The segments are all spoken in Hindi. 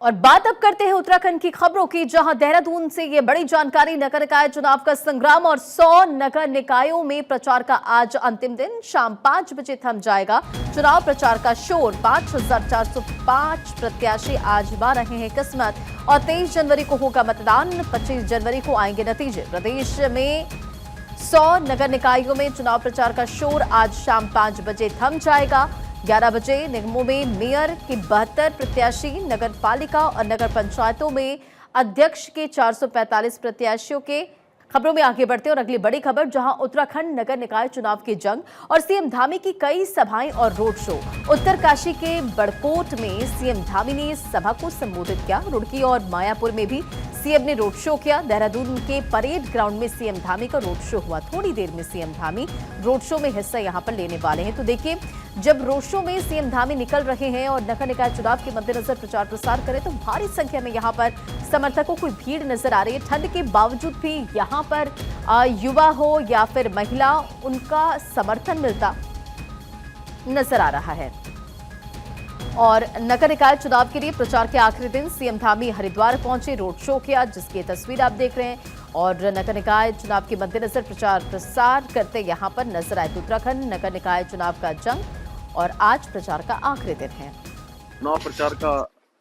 और बात अब करते हैं उत्तराखंड की खबरों की, जहां देहरादून से ये बड़ी जानकारी। नगर निकाय चुनाव का संग्राम और 100 नगर निकायों में प्रचार का आज अंतिम दिन। शाम 5 बजे थम जाएगा चुनाव प्रचार का शोर। 5405 प्रत्याशी आजमा रहे हैं किस्मत और 23 जनवरी को होगा मतदान। 25 जनवरी को आएंगे नतीजे। प्रदेश में 100 नगर निकायों में चुनाव प्रचार का शोर आज शाम 5 बजे थम जाएगा। 11 बजे निगमों में मेयर के 72 प्रत्याशी, नगर पालिका और नगर पंचायतों में अध्यक्ष के 445 प्रत्याशियों के। खबरों में आगे बढ़ते और अगली बड़ी खबर, जहां उत्तराखंड नगर निकाय चुनाव की जंग और सीएम धामी की कई सभाएं और रोड शो। उत्तरकाशी के बड़कोट में सीएम धामी ने सभा को संबोधित किया। रुड़की और मायापुर में भी सीएम ने रोड शो किया। देहरादून के परेड ग्राउंड में सीएम धामी का रोड शो हुआ। थोड़ी देर में सीएम धामी रोड शो में हिस्सा यहां पर लेने वाले हैं। तो देखिए, जब रोड शो में सीएम धामी निकल रहे हैं और नगर निकाय चुनाव के मद्देनजर प्रचार प्रसार करें तो भारी संख्या में यहां पर समर्थकों की भीड़ नजर आ रही है। ठंड के बावजूद भी यहां पर युवा हो या फिर महिला, उनका समर्थन मिलता नजर आ रहा है। और नगर निकाय चुनाव के लिए प्रचार के आखिरी दिन सीएम धामी हरिद्वार पहुंचे, रोड शो किया, जिसकी तस्वीर आप देख रहे हैं। और नगर निकाय चुनाव के मद्देनजर प्रचार प्रसार करते यहां पर नजर आए। उत्तराखंड नगर निकाय चुनाव का जंग और आज प्रचार का आखिरी दिन है। चुनाव प्रचार का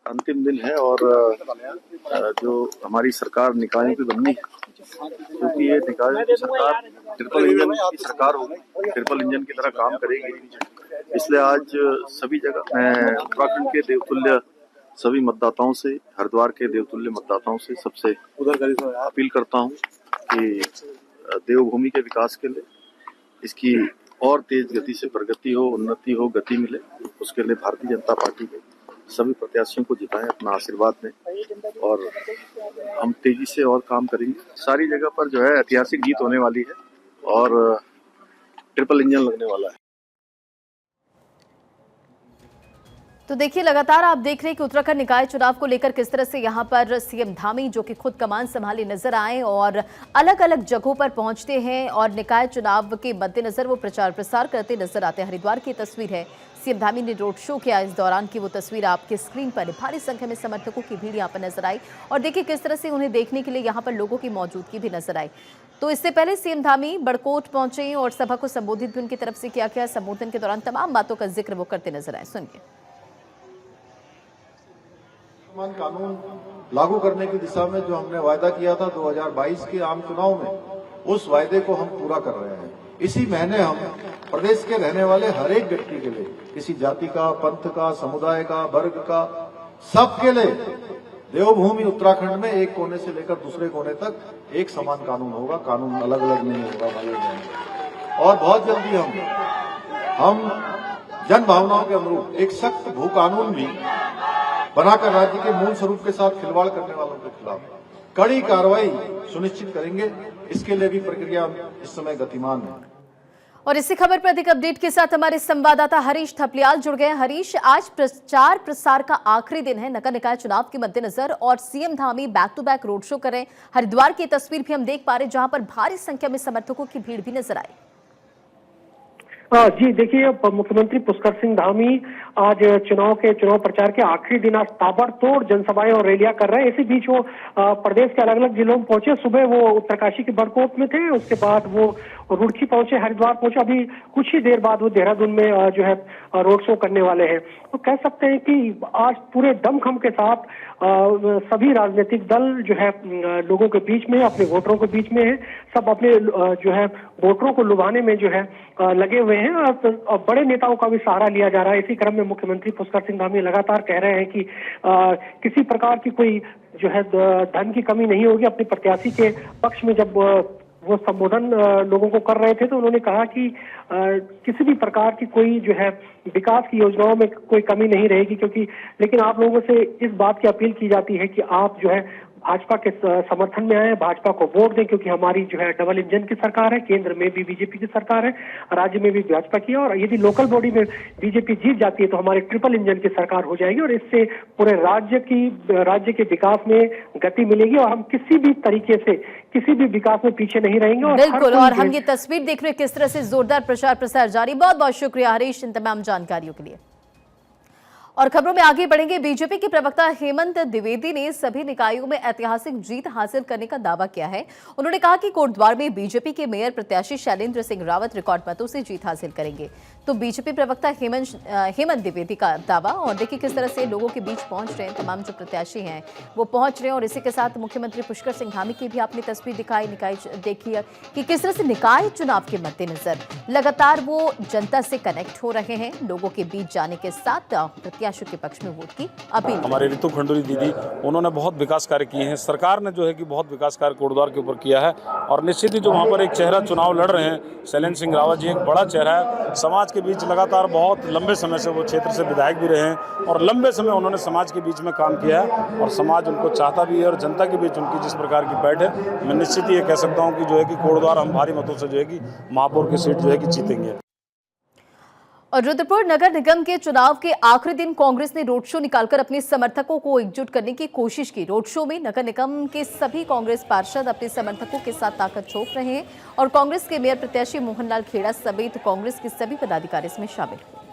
अंतिम दिन है और जो हमारी सरकार निकायों की बननी है, क्योंकि ये निकायों की सरकार ट्रिपल इंजन की सरकार होगी, ट्रिपल इंजन की तरह काम करेगी। इसलिए आज सभी जगह मैं उत्तराखंड के देवतुल्य सभी मतदाताओं से, हरिद्वार के देवतुल्य मतदाताओं से सबसे अपील करता हूं कि देवभूमि के विकास के लिए, इसकी और तेज गति से प्रगति हो, उन्नति हो, गति मिले, उसके लिए भारतीय जनता पार्टी के सभी प्रत्याशियों को जिताएं, अपना आशीर्वाद दें और हम तेजी से और काम करेंगे। सारी जगह पर जो है ऐतिहासिक जीत होने वाली है और ट्रिपल इंजन लगने वाला है। तो देखिए, लगातार आप देख रहे हैं कि उत्तराखंड निकाय चुनाव को लेकर किस तरह से यहां पर सीएम धामी, जो कि खुद कमान संभाले नजर आए और अलग अलग जगहों पर पहुंचते हैं और निकाय चुनाव के मद्देनजर वो प्रचार प्रसार करते नजर आते हैं। हरिद्वार की तस्वीर है, सीएम धामी ने रोड शो किया इस दौरान की वो तस्वीर आपके स्क्रीन पर। भारी संख्या में समर्थकों की भीड़ यहाँ पर नजर आई और देखिए किस तरह से उन्हें देखने के लिए यहाँ पर लोगों की मौजूदगी भी नजर आई। तो इससे पहले सीएम धामी बड़कोट पहुंचे और सभा को संबोधित भी उनकी तरफ से किया गया। संबोधन के दौरान तमाम बातों का जिक्र वो करते नजर आए, सुनिए। कानून लागू करने की दिशा में जो हमने वायदा किया था 2022 के आम चुनाव में, उस वायदे को हम पूरा कर रहे हैं। इसी महीने हम प्रदेश के रहने वाले हर एक व्यक्ति के लिए, किसी जाति का, पंथ का, समुदाय का, वर्ग का, सबके लिए देवभूमि उत्तराखंड में एक कोने से लेकर दूसरे कोने तक एक समान कानून होगा। कानून अलग अलग नहीं होगा भाई। और बहुत जल्दी हम जन भावनाओं के अनुरूप एक सख्त भू कानून भी बनाकर राज्य के मूल स्वरूप के साथ खिलवाड़ करने वालों के खिलाफ कड़ी कार्रवाई सुनिश्चित करेंगे। इसके लिए भी प्रक्रिया इस समय गतिमान है। और इसी खबर पर अधिक अपडेट के साथ हमारे संवाददाता हरीश थपलियाल जुड़ गए। हरीश, आज प्रचार प्रसार का आखिरी दिन है नगर निकाय चुनाव के मद्देनजर और CM Dhami back to back road show कर रहे हैं। हरिद्वार की तस्वीर भी हम देख पा रहे हैं, जहां पर भारी संख्या में समर्थकों की भीड़ भी नजर आई। जी देखिए, मुख्यमंत्री पुष्कर सिंह धामी आज चुनाव प्रचार के आखिरी दिन आज ताबड़तोड़ जनसभाएं और रैलियां कर रहे हैं। इसी बीच वो प्रदेश के अलग अलग जिलों में पहुंचे। सुबह वो उत्तरकाशी के बड़कोट में थे, उसके बाद वो रुड़की पहुंचे, हरिद्वार पहुंचे। अभी कुछ ही देर बाद वो देहरादून में जो है रोड शो करने वाले हैं। तो कह सकते हैं कि आज पूरे दमखम के साथ सभी राजनीतिक दल जो है लोगों के बीच में, अपने वोटरों के बीच में है। सब अपने जो है वोटरों को लुभाने में जो है लगे हुए हैं और बड़े नेताओं का भी सहारा लिया जा रहा है। इसी क्रम में मुख्यमंत्री पुष्कर सिंह धामी लगातार कह रहे हैं कि किसी प्रकार की कोई जो है धन की कमी नहीं होगी। अपने प्रत्याशी के पक्ष में जब वो संबोधन लोगों को कर रहे थे तो उन्होंने कहा कि किसी भी प्रकार की कोई जो है विकास की योजनाओं में कोई कमी नहीं रहेगी, क्योंकि लेकिन आप लोगों से इस बात की अपील की जाती है कि आप जो है भाजपा के समर्थन में आए, भाजपा को वोट दें, क्योंकि हमारी जो है डबल इंजन की सरकार है। केंद्र में भी बीजेपी की सरकार है, राज्य में भी भाजपा की है और यदि लोकल बॉडी में बीजेपी जीत जाती है तो हमारी ट्रिपल इंजन की सरकार हो जाएगी और इससे पूरे राज्य के विकास में गति मिलेगी और हम किसी भी तरीके से किसी भी विकास में पीछे नहीं रहेंगे। और बिल्कुल, और हम ये तस्वीर देख रहे हैं किस तरह से जोरदार प्रचार प्रसार जारी। बहुत बहुत शुक्रिया हरीश इन तमाम जानकारियों के लिए। और खबरों में आगे बढ़ेंगे। बीजेपी के प्रवक्ता हेमंत द्विवेदी ने सभी निकायों में ऐतिहासिक जीत हासिल करने का दावा किया है। उन्होंने कहा कि कोटद्वार में बीजेपी के मेयर प्रत्याशी शैलेंद्र सिंह रावत रिकॉर्ड मतों से जीत हासिल करेंगे। तो बीजेपी प्रवक्ता हेमंत द्विवेदी का दावा, और देखिए किस तरह से लोगों के बीच पहुंच रहे हैं, तमाम जो प्रत्याशी हैं वो पहुंच रहे हैं। और इसी के साथ मुख्यमंत्री पुष्कर सिंह धामी की भी आपने तस्वीर दिखाई, निकाय देखिए कि किस तरह से निकाय चुनाव के मद्देनजर लगातार वो जनता से कनेक्ट हो रहे हैं, लोगों के बीच जाने के साथ प्रत्याशियों के पक्ष में वोट की अपील। हमारे ऋतु खंडूरी दीदी, उन्होंने बहुत विकास कार्य किए हैं। सरकार ने जो है कि बहुत विकास कार्य कोटद्वार के ऊपर किया है, और निश्चित ही जो वहाँ पर एक चेहरा चुनाव लड़ रहे हैं शैलेंद्र सिंह रावत जी, एक बड़ा चेहरा है। समाज के बीच लगातार बहुत लंबे समय से वो क्षेत्र से विधायक भी रहे हैं, और लंबे समय उन्होंने समाज के बीच में काम किया है, और समाज उनको चाहता भी है। और जनता के बीच उनकी जिस प्रकार की बैठ है, मैं निश्चित ही ये कह सकता हूँ कि जो है कि कोटद्वार हम भारी मतों से जो है कि महापौर की सीट जो है कि जीतेंगे। और रुद्रपुर नगर निगम के चुनाव के आखिरी दिन कांग्रेस ने रोड शो निकालकर अपने समर्थकों को एकजुट करने की कोशिश की। रोड शो में नगर निगम के सभी कांग्रेस पार्षद अपने समर्थकों के साथ ताकत झोंक रहे हैं, और कांग्रेस के मेयर प्रत्याशी मोहनलाल खेड़ा समेत कांग्रेस के सभी पदाधिकारी इसमें शामिल हुए।